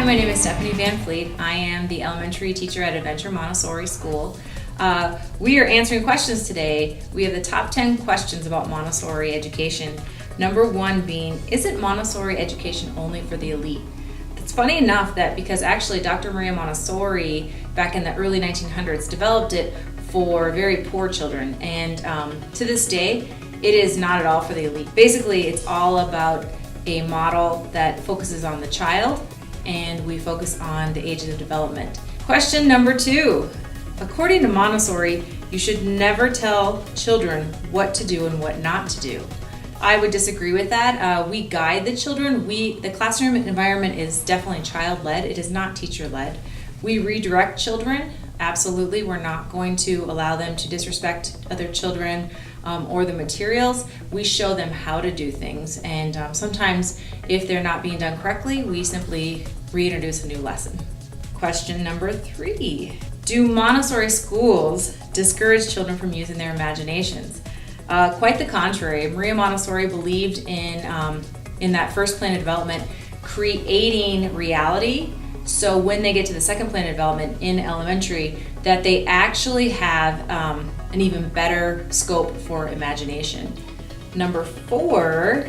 my name is Stephanie Van Fleet. I am the elementary teacher at Adventure Montessori School. We are answering questions today. We have the top 10 questions about Montessori education. Number 1 being, isn't Montessori education only for the elite? It's funny enough that because actually Dr. Maria Montessori back in the early 1900s developed it for very poor children, and to this day it is not at all for the elite. Basically it's all about a model that focuses on the child, and we focus on the ages of development. Question number 2. According to Montessori, you should never tell children what to do and what not to do. I would disagree with that. We guide the children. The classroom environment is definitely child-led. It is not teacher-led. We redirect children. Absolutely, we're not going to allow them to disrespect other children or the materials. We show them how to do things, and sometimes if they're not being done correctly, we simply reintroduce a new lesson. Question number 3. Do Montessori schools discourage children from using their imaginations? Quite the contrary. Maria Montessori believed in that first plane of development, creating reality. So when they get to the second plane of development in elementary, that they actually have an even better scope for imagination. Number 4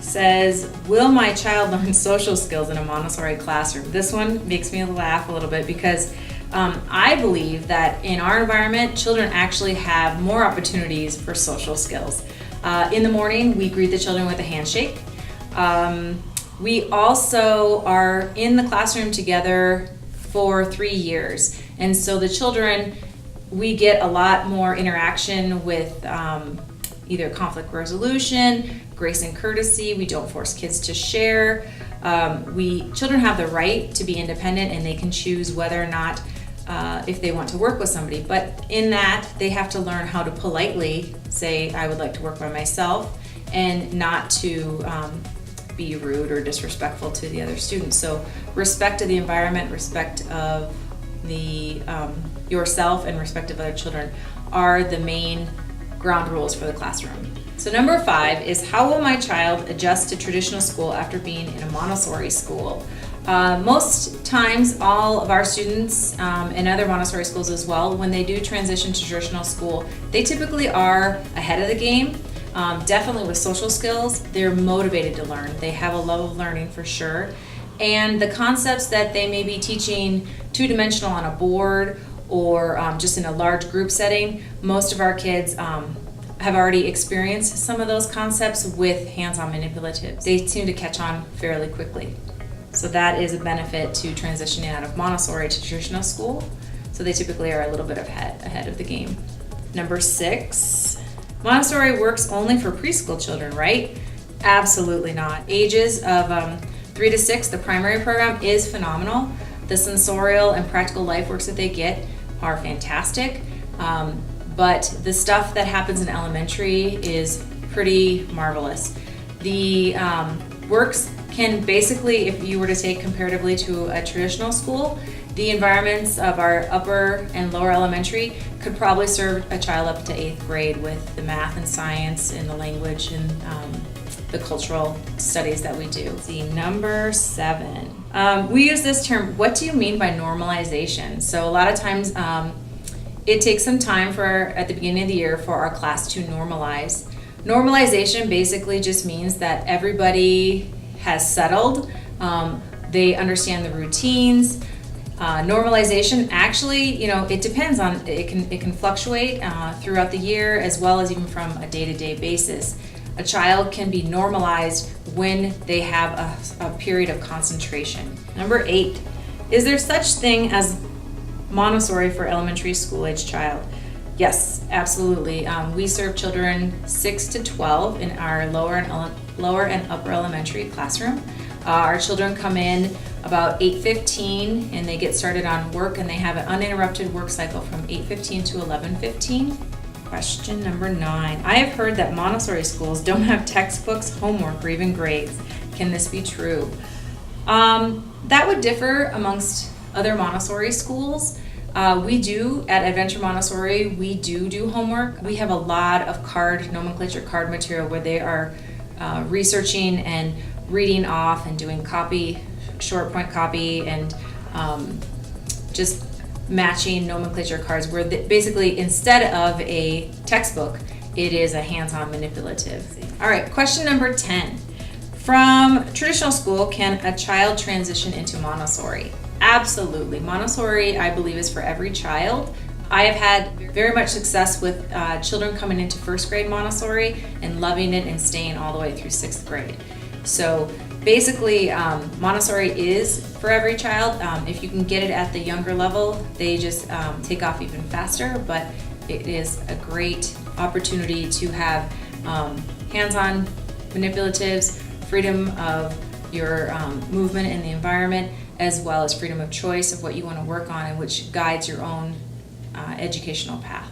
says, will my child learn social skills in a Montessori classroom? This one makes me laugh a little bit because I believe that in our environment, children actually have more opportunities for social skills. In the morning, we greet the children with a handshake. We also are in the classroom together for 3 years. And so the children, we get a lot more interaction with either conflict resolution, grace and courtesy. We don't force kids to share. Children have the right to be independent, and they can choose whether or not if they want to work with somebody. But in that, they have to learn how to politely say, I would like to work by myself, and not to be rude or disrespectful to the other students. So respect of the environment, respect of the yourself, and respect of other children are the main ground rules for the classroom. So number 5 is, how will my child adjust to traditional school after being in a Montessori school? Most times, all of our students and other Montessori schools as well, when they do transition to traditional school, they typically are ahead of the game. Definitely with social skills, they're motivated to learn. They have a love of learning for sure. And the concepts that they may be teaching two-dimensional on a board or just in a large group setting, most of our kids have already experienced some of those concepts with hands-on manipulatives. They seem to catch on fairly quickly. So that is a benefit to transitioning out of Montessori to traditional school. So they typically are a little bit ahead of the game. Number 6, Montessori works only for preschool children, right? Absolutely not. Ages of 3 to 6, the primary program is phenomenal. The sensorial and practical life works that they get are fantastic. But the stuff that happens in elementary is pretty marvelous. The works can basically, if you were to take comparatively to a traditional school, the environments of our upper and lower elementary could probably serve a child up to 8th grade with the math and science and the language and the cultural studies that we do. See, number 7. We use this term, what do you mean by normalization? So a lot of times it takes some time at the beginning of the year for our class to normalize. Normalization basically just means that everybody has settled. They understand the routines. Normalization actually, it depends on, it can fluctuate throughout the year as well as even from a day-to-day basis. A child can be normalized when they have a period of concentration. Number 8, is there such thing as Montessori for elementary school age child? Yes, absolutely. We serve children 6 to 12 in our lower and upper elementary classroom. Our children come in about 8:15 and they get started on work, and they have an uninterrupted work cycle from 8:15 to 11:15. Question number 9. I have heard that Montessori schools don't have textbooks, homework, or even grades. Can this be true? That would differ amongst other Montessori schools. We do, at Adventure Montessori, we do homework. We have a lot of nomenclature card material where they are researching and reading off and doing copy short point copy and just matching nomenclature cards where basically instead of a textbook, it is a hands-on manipulative. All right, question number 10. From traditional school, can a child transition into Montessori? Absolutely. Montessori, I believe, is for every child. I have had very much success with children coming into first grade Montessori and loving it and staying all the way through sixth grade. So basically, Montessori is for every child. If you can get it at the younger level, they just take off even faster, but it is a great opportunity to have hands-on manipulatives, freedom of your movement in the environment, as well as freedom of choice of what you want to work on and which guides your own educational path.